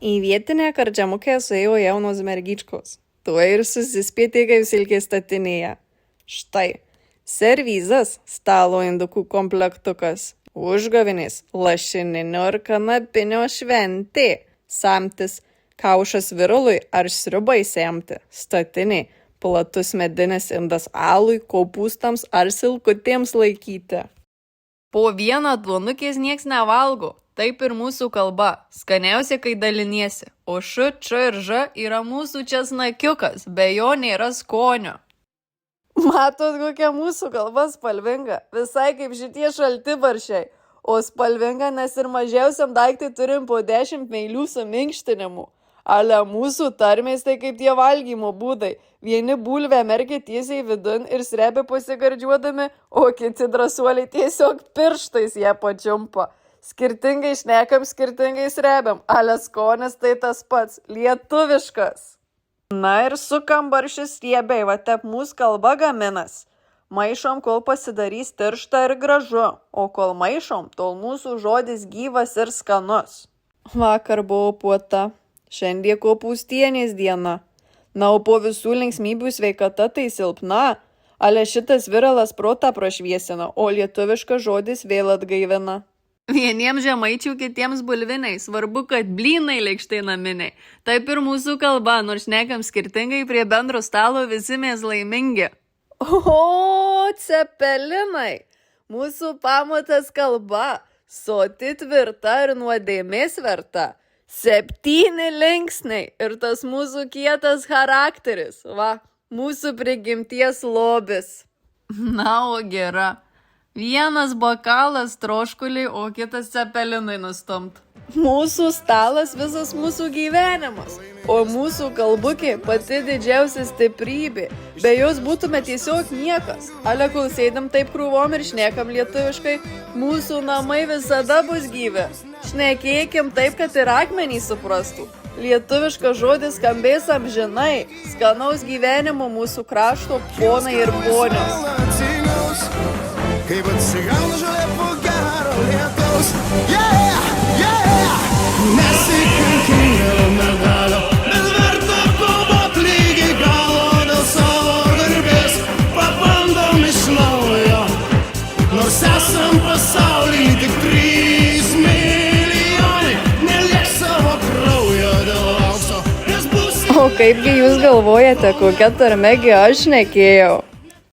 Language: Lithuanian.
Į vietinę kardžiamukę suėjo jaunos mergyčkos. Tuo ir susispietė kaip silkė statinėje. Štai, servizas, stalo indukų komplektukas, užgavėnės, lašininio ir kanapinio šventė, samtis, kaušas virului ar sriubai semti, statinė, platus medinis indas alui, kopūstams ar silkutėms laikyti. Po vieną duonukės nieks nevalgo. Taip ir mūsų kalba. Skaniausia, kai daliniesi. O š, č ir ž yra mūsų česnakiukas. Be jo nėra skonio. Matot, kokia mūsų kalba spalvinga. Visai kaip šitie šaltibarščiai. O spalvinga, nes ir mažiausiam daiktai turim po 10 meilių suminkštinimų. Ale mūsų tarmės tai kaip tie valgymo būdai. Vieni bulvę merkia tiesiai vidun ir srebia pasigardžiuodami, o kiti drąsuoliai tiesiog pirštais ją pačiumpa. Skirtingai šnekam, skirtingai srebiam, ale skonis tai tas pats, lietuviškas. Na ir sukam barščius riebiai, va tep mūsų kalba gaminas. Maišom, kol pasidarys tiršta ir gražu, o kol maišom, tol mūsų žodis gyvas ir skanus. Vakar buvo puota, šiandien kopūstienės diena. Na, o po visų linksmybių sveikata tai silpna, ale šitas viralas protą prašviesina, o lietuviškas žodis vėl atgaivina. Vieniems žemaičių, kitiems bulviniai, svarbu, kad blynai lėkštai naminiai. Taip ir mūsų kalba, nors šnekam skirtingai, prie bendro stalo visi mes laimingi. O, cepelinai! Mūsų pamatas kalba, soti tvirta ir nuodėmės verta. 7 linksniai ir tas mūsų kietas charakteris, va, mūsų prigimties lobis. Na, o gera. Vienas bokalas troškuliai, o kitas cepelinai nustumt. Mūsų stalas visas mūsų gyvenimas, o mūsų kalbukė pati didžiausia stiprybė. Be jos būtume tiesiog niekas. Ale kol sėdam taip krūvom ir šnekam lietuviškai, mūsų namai visada bus gyvi. Šnekėkim taip, kad ir akmenys suprastų. Lietuviškas žodis skambės amžinai, skanaus gyvenimo mūsų krašto ponai ir ponios. Kaip atsigauna žolė po gero lietaus. Nesikankink dėl medalio, bet verta kovot lygiai galo dėl savo garbės. Pabandom iš naujo, nors esam pasauly tik 3 milijonai. Neliek savo kraujo dėl aukso, nes bus... O kaipgi jūs galvojate, kokia tarmegi aš šnekėjau?